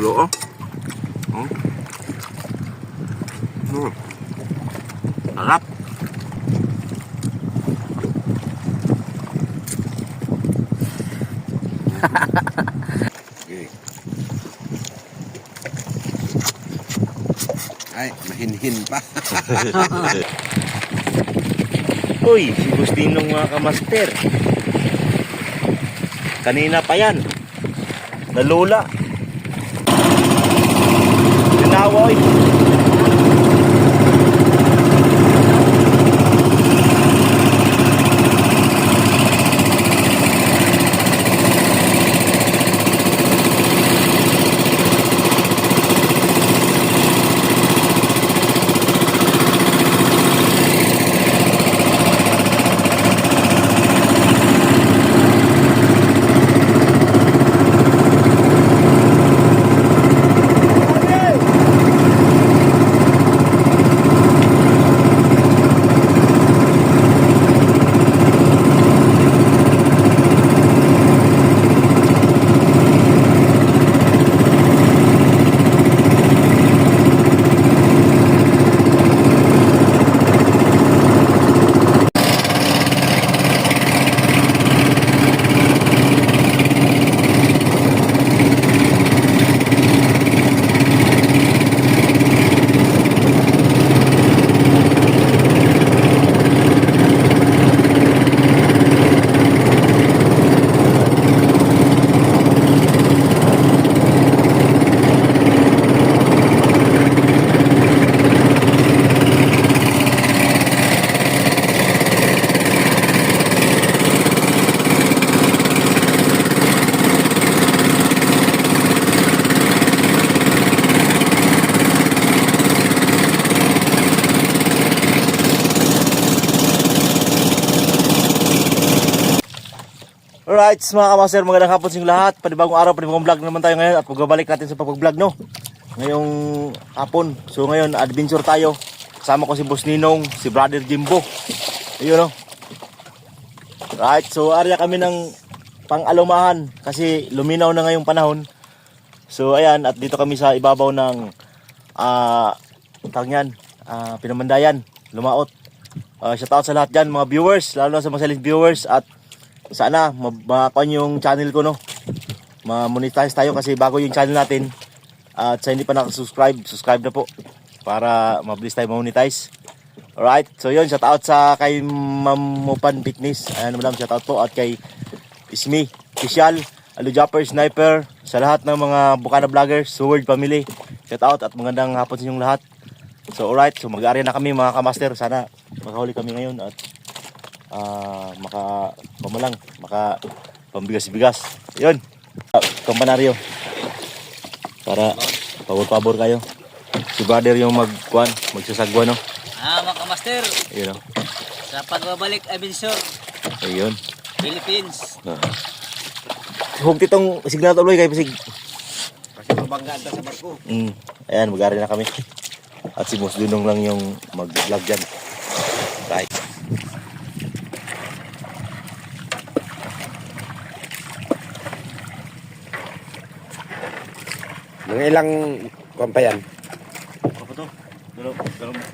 Oo. Sarap. Okay. Ay, mahinhin pa. Uy, si Gustinong mga kamaster. Kanina pa yan. Nalula. Linawoy. Alright, mga kamaster, magandang hapon sa inyong lahat. Panibagong araw, panibagong vlog naman tayo ngayon at magbabalik natin sa pag-vlog, no? Ngayong hapon. So ngayon, adventure tayo. Kasama ko si Boss Ninong, si Brother Jimbo. Ayun, no? Right, so area kami ng pang-alumahan kasi luminaw na ngayong panahon. So ayan, at dito kami sa ibabaw ng Pinamandayan, Lumaot. Shoutout sa lahat dyan, mga viewers, lalo na sa mga silent viewers, at sana mabakuan yung channel ko, no? Ma-monetize tayo kasi bago yung channel natin. At sa hindi pa nakasubscribe, subscribe na po para mabilis tayo ma-monetize. Alright, so yun, shout out sa kay Mamupan Fitness. Ayan, madam, shout out po. At kay Ismi Official, Alo Japper, Sniper, sa lahat ng mga Bukana Vloggers, Sword Family, shout out at magandang hapon sa inyong lahat. So alright, so mag-area na kami mga kamaster. Sana makahuli kami ngayon at maka pambigas-bigas. Yun. Kampanaryo. Para pabor-pabor kayo. Si brother yung magsasagwa, no? Mga kamaster. Ayun, no? Sa pagbabalik adventure. Ayun. Philippines. Huwag titong signal tuloy kayo pasig. Kasi mabanggaan ta sa barko. Ayan, mag-ari na kami. At si Boss Dunong lang yung mag-vlog dyan. Right. Mga ilang kuwan pa yan? Ako to.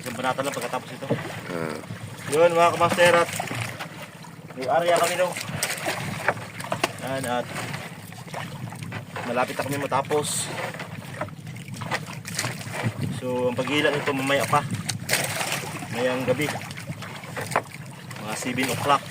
Isang banata lang pagkatapos ito. Yun mga kamaster, at yung area kami, no? Yan, at malapit na kami matapos. So ang paghila nito mamaya pa, mayang gabi, mga 7 o'clock.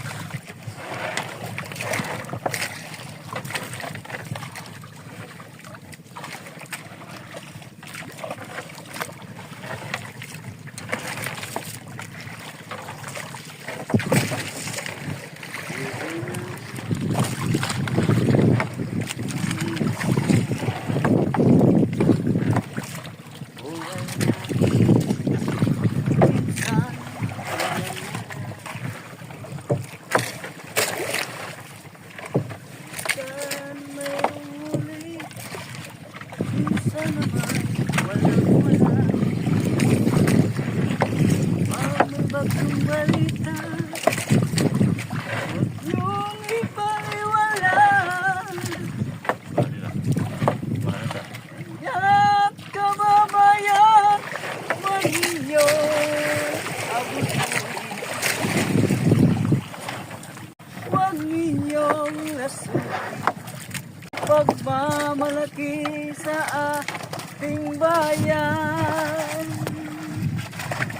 pagmamalaki sa ating bayan.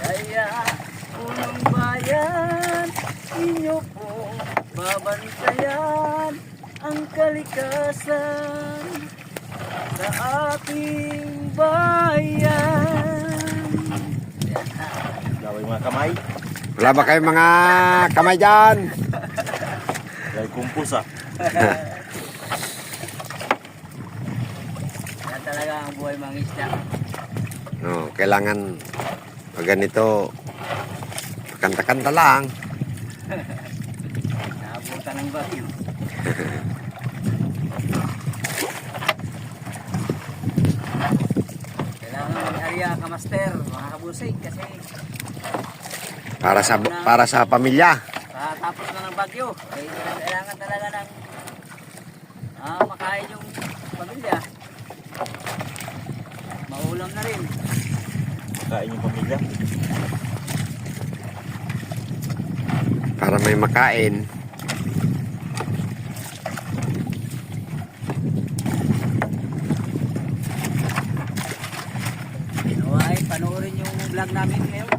Kaya unang bayan, inyo pong babantayan ang kalikasan sa ating bayan. Gawin mga kamay. Wala ba kayong mga kamay dyan? Dahil kumpus Yan talaga ang buhay mga isda. No, kailangan pag ganito, kanta-kanta lang. Naabutan ng bagyo. Kailangan mag-area ka, master, mga kabusig, kasi Para sa pamilya. tapos na ng bagyo. Eh, kailangan talaga ng makain yung pamilya. Maulam na rin. kain yung pamilya. Para may makain. Ay, panoorin yung vlog namin ngayon.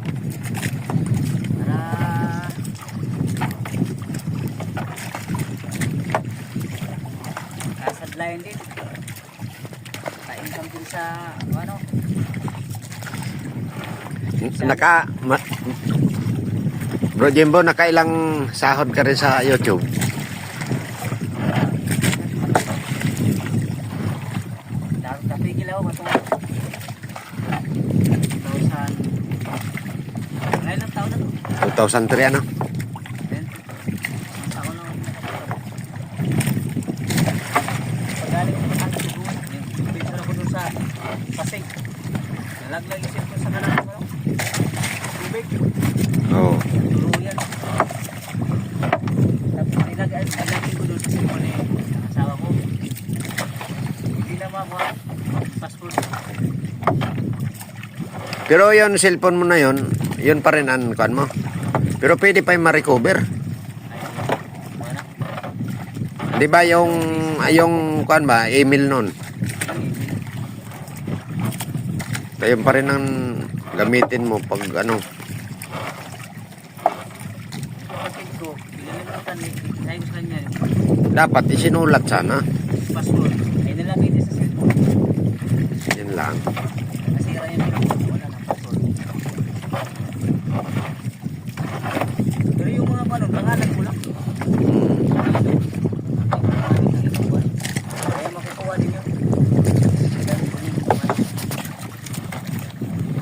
Para kasadlayan din. Ka-income din sa ano. Bro Jimbo, nakailang sahod ka rin sa YouTube? Napigil ako matungkol. 2000. Ngayon ang taon na to. 2003 ano? Taon na. Pagaling ko sa Cebu. Picture ako dun sa Pasig. Nalaglag isip ko sa kanang ano. Tubig. Oo. Tuluyan. Tapos nilagay ko dun sa cellphone eh. Ang asawa ko. Hindi na makuha. Passport. Pero yon cellphone mo na yon, yun pa rin ang kuan mo. Pero pwede pa yung ma-recover. Di ba yung kuan ba, email nun? Kaya yun pa rin ang gamitin mo pag ano. Kapatid ko, pinalimutan eh. Sabi ko sa kanya, Dapat isinulat sana. passport. Ay nilagay din sa cellphone. Yun lang. Nasira yung cellphone. Wala na passport. Pero yung mga paano, pangalan ko lang. Kaya makukuha din yun. Yung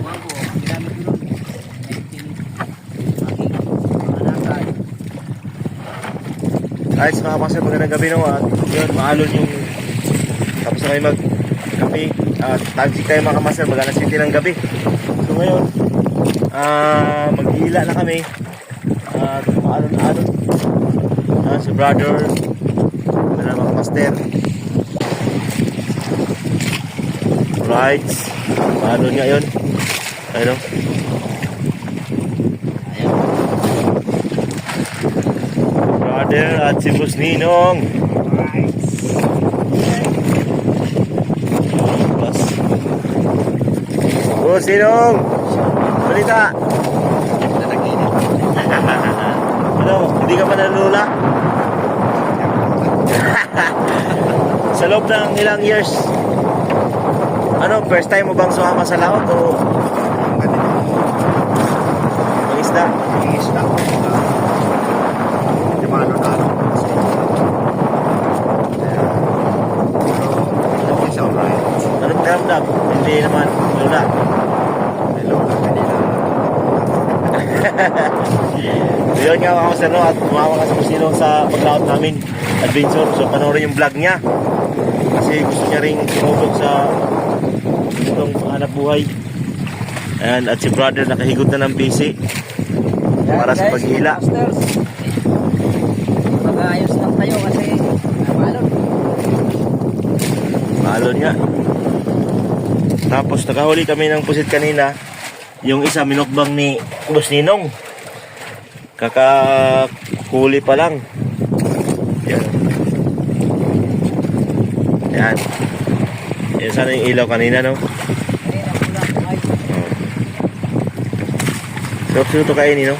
mga ko, ginamit ko nun. 19. Guys, mga pastor, magandang gabi no. At yun, maalon yung tapos na kayo mag-kape. At tagsik tayo mga master, mag-alas 7 ng gabi. So ngayon, mag-iila na kami. At maalon-alon. Si brother, ano mga master. Right. Maalon nga yun. Ayun o. Brother at si Boss Ninong. Boss Ninong, balita. Ano, hindi ka pa nalula? Sa loob ng ilang years, ano, first time mo bang sumama sa laot o ang isda? Yung mga ano na ano. It's alright. Ano pakiramdam? Hindi naman lula. May lola kanina. Yun nga mga kasano at tumawa ka sa kusino sa paglaot namin adventure. So panoorin yung vlog niya kasi gusto niya ring tumulog sa itong hanap buhay. Ayan, at si brother nakahigot na ng PC para sa paghila. Mag-ayos lang tayo kasi malon. Maalon nga. Tapos nakahuli kami ng pusit kanina. Yung isa minukbang ni Boss Ninong. Kakahuli pa lang. Yan. Yan. Yan sana yung ilaw kanina, no? Kanina pula. Ay. Oh. Sarap to kainin, no?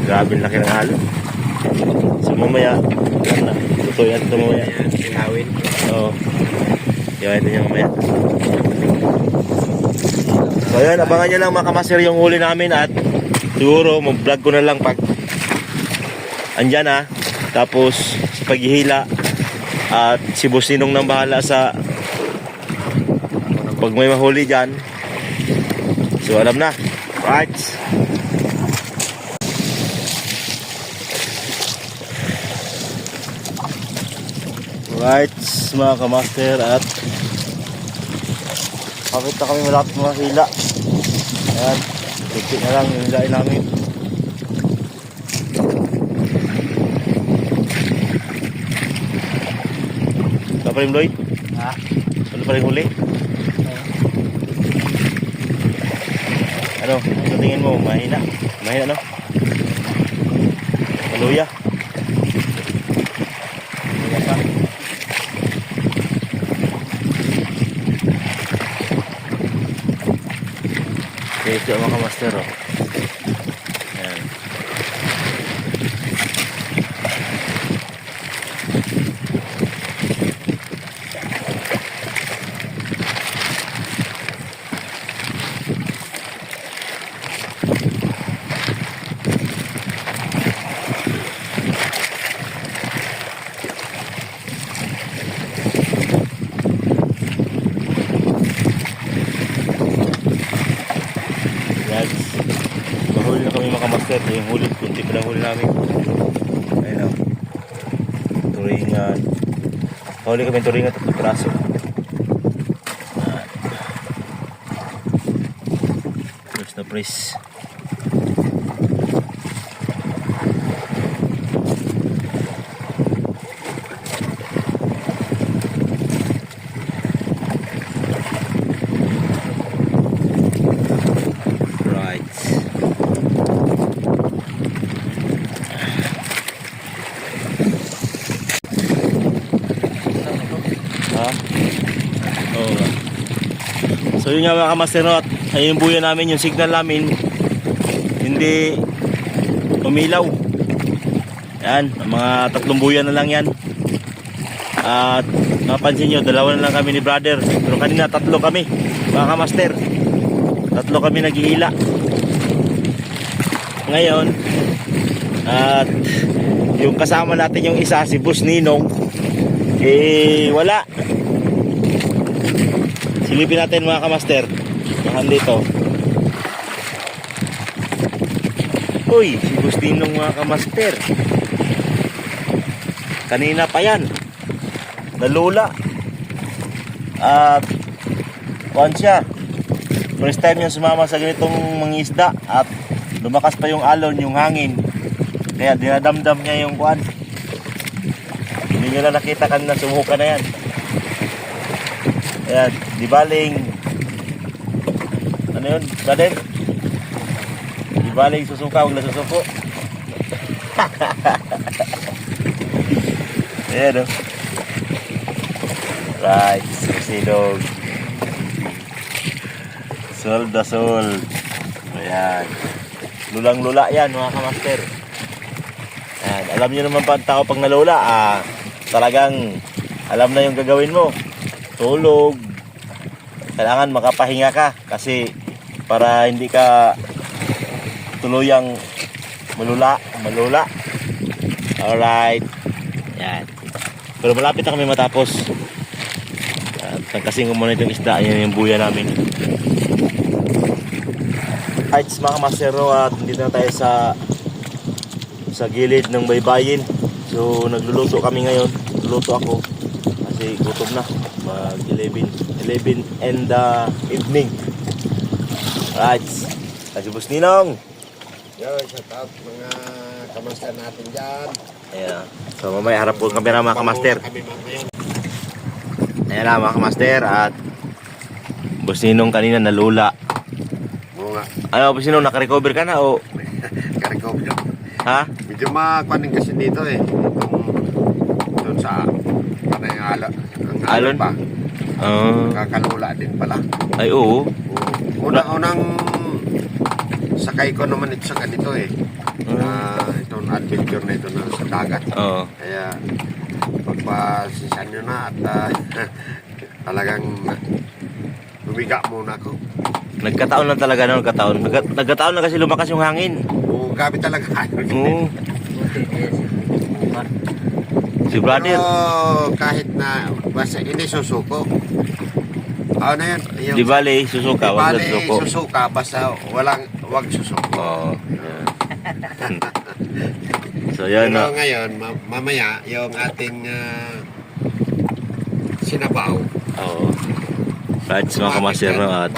Grabe ang laki ng halo. So mamaya, ano na, tutoy natin ito mamaya. Ilawin. Oo. Iwain natin yan mamaya. So yun, abangan nyo lang mga kamaster yung huli namin at siguro mag-vlog ko na lang pag andyan ha. Tapos sa paghihila at si Boss Ninong nang bahala sa pag may mahuli dyan. So alam na. Right. Right, mga kamaster, at kapit na kami malapit mga hila. Ayan, tiktik na lang yung hilain namin. Ano pa rin, Lloyd? Ha? Ano pa rin huli? Ano tingin mo? Mahina? Mahina, no? Maluya? Maluya pa? Okay, ito mga kamaster, oh. Ayan. Mahuli na kami mga kamaster. Yung huli, kunti pa lang huli namin. Ayun o. Turingan. Mahuli kami turingan, 3 praso. Press na press. Ha? Oo nga. So yun nga mga kamaster, no? At ayun yung buya namin, yung signal namin hindi umilaw. Yan, mga 3 buya na lang yan. At mapansin nyo, 2 na lang kami ni brother. Pero kanina 3 kami mga kamaster. 3 kami naghihila ngayon. At yung kasama natin yung isa, si Boss Ninong, wala. Silipin natin mga kamaster. Mahan dito. Uy, si Boss Ninong mga kamaster. Kanina pa yan. Nalula. At kuwan siya. First time yung sumama sa ganitong mangisda. At lumakas pa yung alon, yung hangin. Kaya dinadamdam niya yung kuwan. Hindi nyo na nakita kanina, sumuka na yan. Ayan, di baling ano yun, brother? Di baling susuka, huwag na susuko. Ayan, oh. Right, susidog. Sold the soul. Ayan. Lulang-lula yan mga kamaster. Ayan, alam nyo naman pa ang tao pag nalula, talagang alam na yung gagawin mo. Tulog. Kailangan makapahinga ka kasi para hindi ka tuluyang malula. Alright. Yan. Pero malapit na kami matapos. At nagkasing muna itong isda. Yan yung buya namin. Alright mga masero, at dito na tayo sa gilid ng baybayin. So nagluluto kami ngayon. Luluto ako kasi gutom na. Mag 11 in the evening. Right. Kasi Boss Ninong. Yo, shout out mga kamaster natin dyan. Ayan. So mamaya harap po ang kamera mga kamaster. Ayan na mga kamaster. At Boss Ninong kanina nalula. Oo nga. Ano Boss Ninong, nakarecover ka na o? Nakarecover. Ha? Medyo makwanin kasi dito eh. Doon sa ano yung alon. Ang alon Alon? pa. Ah. Kakalula din pala. Ay, oo. Unang sakay ko naman ito sa ganito eh. Itong adventure na ito na sa dagat. Oo. Kaya pagpasisan nyo na at talagang lumiga muna ako. Nagkataon lang talaga na nagkataon. Nagkataon lang kasi lumakas yung hangin. Oo, gabi talaga. Oo. Buti kaya Si brother. Pero kahit na basta hindi susuko. Ano na yan? Yung, Di bale, susuka. di Wag bale, na susuko. susuka. Basta wag susuko. Oo. So, yan Pero na. ngayon, mamaya, yung ating sinabaw. Oo. Right, mga kamaster no, at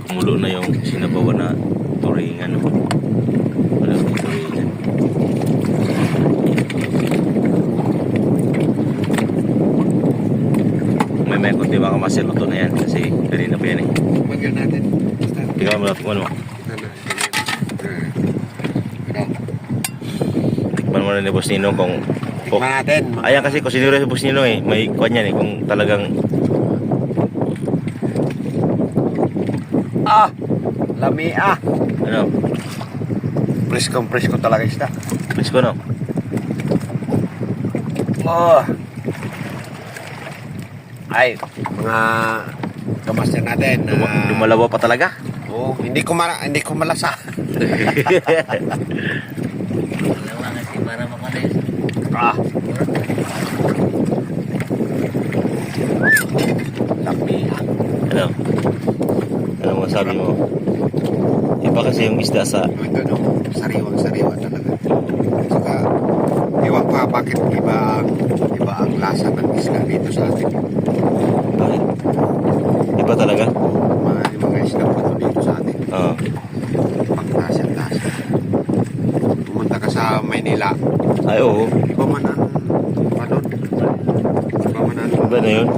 kumulo na yung sinabawan na turingan. No? Wala yung turingan. May konti mga kamaster, luto na yan kasi kanina pa yan eh. Bagyan natin. Basta. Tingnan mo na, ano mo. Tikman mo na ni Boss Ninong kung Tikman natin. ayan kasi kusinero si Boss Ninong eh. May kuwan yan eh. Kung talagang Lami ano, Presko talaga isda. please ko no. Oh. Ay, mga kamaster natin. Lumalawa pa talaga. Hindi ko malasa. Dalawa kasi para makalis. Lami Ano? Ano masabi mo? Iba kasi yung isda sa Ito no, sariwang-sariwa talaga. Saka, iwan pa bakit iba ang lasa ng isda dito sa atin. bakit? Iba talaga? Mga isda pa to dito sa atin. Oo. Pag-lasa. Pumunta ka sa Maynila. Ay oo. Iba man ang doon. Iba man ang Iba na yun.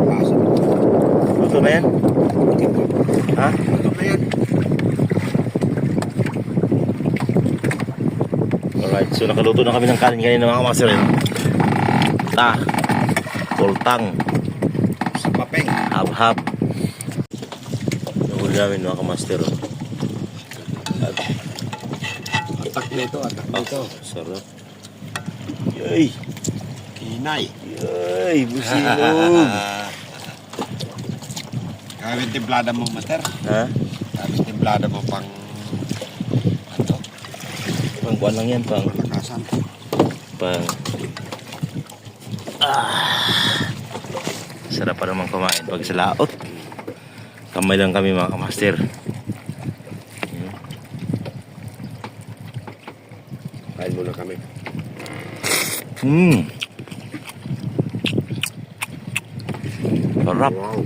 lasa. Luto na yan? Ha? Ito na yan. Alright, so nakaluto na kami ng kanin kanina mga kamaster. Kultang, Sa papeng. hab-hab. Nahuli namin mga kamaster. Atak nito. Sarap. Yay! Hinay. Yay! Businog! Kawin timplada mo, mater. Ha? Kawin timplada mo pang ano, Pang kuwan lang yan, pang malakasan. sarap pa naman kumain pag sa laot. Kamay lang kami mga kamaster. Kain muna kami. Sarap. Wow.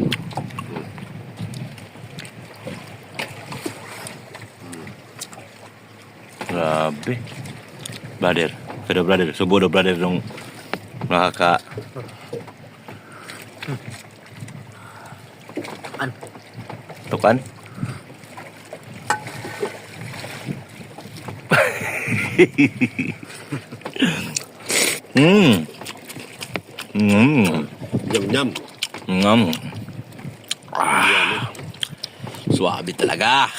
Grabe. Brother. Pero brother, subo do brother nung nakaka Ano? tukan. Yum. Yum. Suwabe talaga.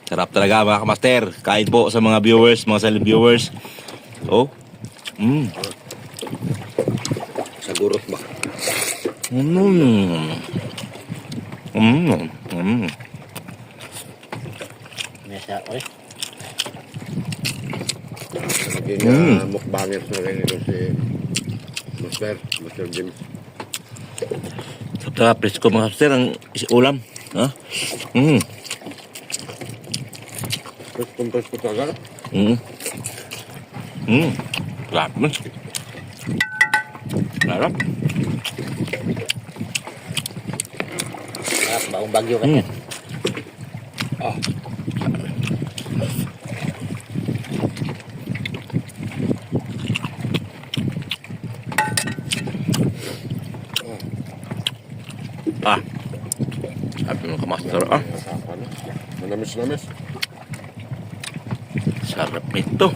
Sarap talaga mga kamaster. Kain po sa mga viewers, mga silent viewers. Oh. Sa gurot ba? Mesa, oy. Naging mukbangers na rin ito si Master James. Sarap presko mga kamaster ang ulam. Ha? Presko talaga. Sarap man. Sarap. Baong bagyo ka yan. Sabi mo kamaster. Manamis. Sarap nito.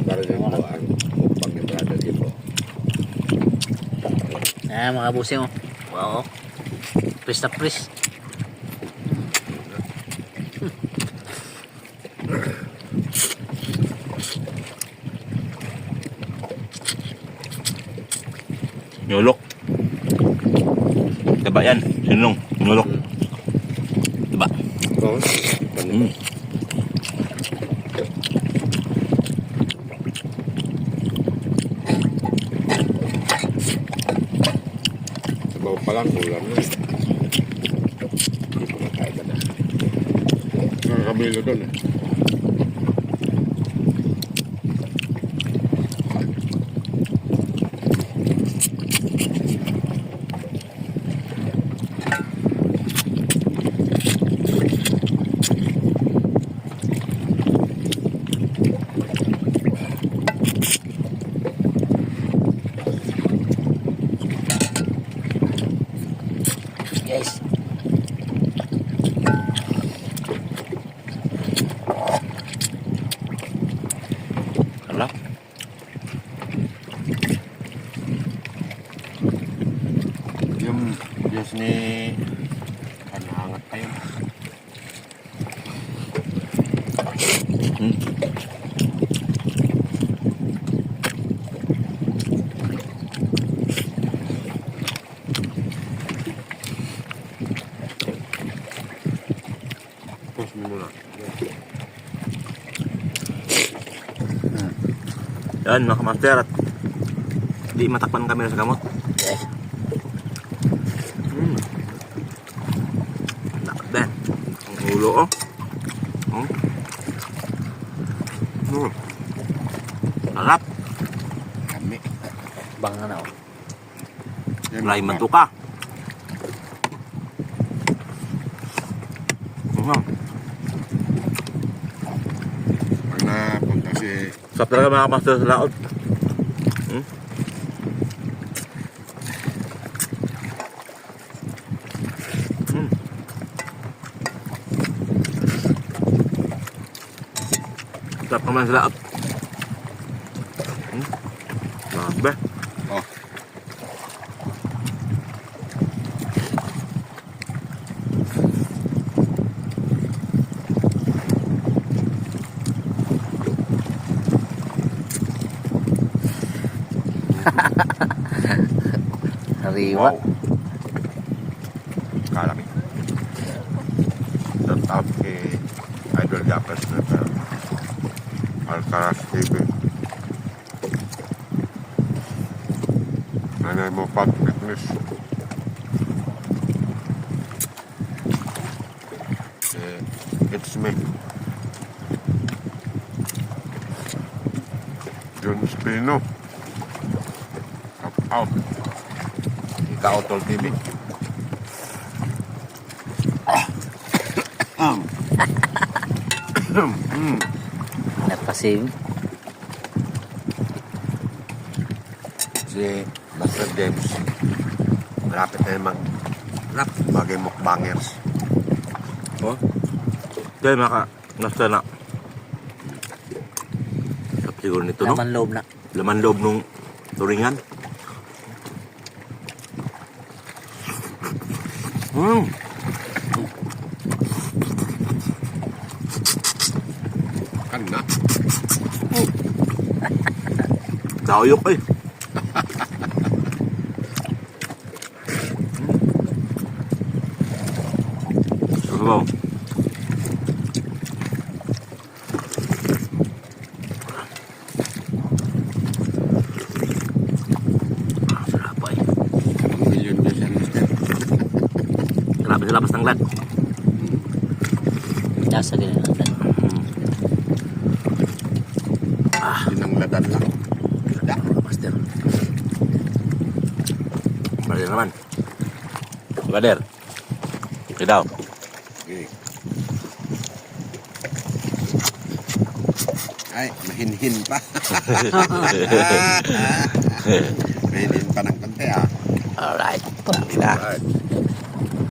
Para din po ang mukbang ni Brother dito. Mga busing oh. Wow. Press na press. Nyolok. Diba yan? Sinulong. Nyolok. Diba? Oo. Sabaw pa lang, ulam na. Hindi ko makain na. Nakakabilo doon eh. Guys. Sarap. Yung Diyos ni Panahangat pa yun. Pause mo muna. Yan mga kamaster at di matakpan kami sa gamot. Yes. Nakda. Ang ulo oh. Sarap. Kami. Bang na oh. Mulai mantuka. Pag napunta si Sarap talaga mga kamaster sa laot. Sarap naman sa laot. Grabe. Oh. Hariwa. Kalami. Shout out kay Idol Japas na sa Alcaraz TV. Nanay mo pag fitness. It's me. John Spino. Shout out. Ikaw Tol TV. Napasim. Si Master James. Malapit na yung mag-rap. Bagay mukbangers. Oh. Dahil mga kamaster na. Sarap siguro nito no? Laman loob na. Laman loob nung turingan. Kan na. Dauyok eh. Sabaw. Sarap eh. Million views yan, Mister. Sarap sa labas ng lat. Lasa ganun lang. Dinangladan lang. Ganda, master. Brother naman. Brother. Okay daw. Okay. Ay, mahinhin pa. Mahinhin pa ng konti ah. Alright. Hindi na. Alright.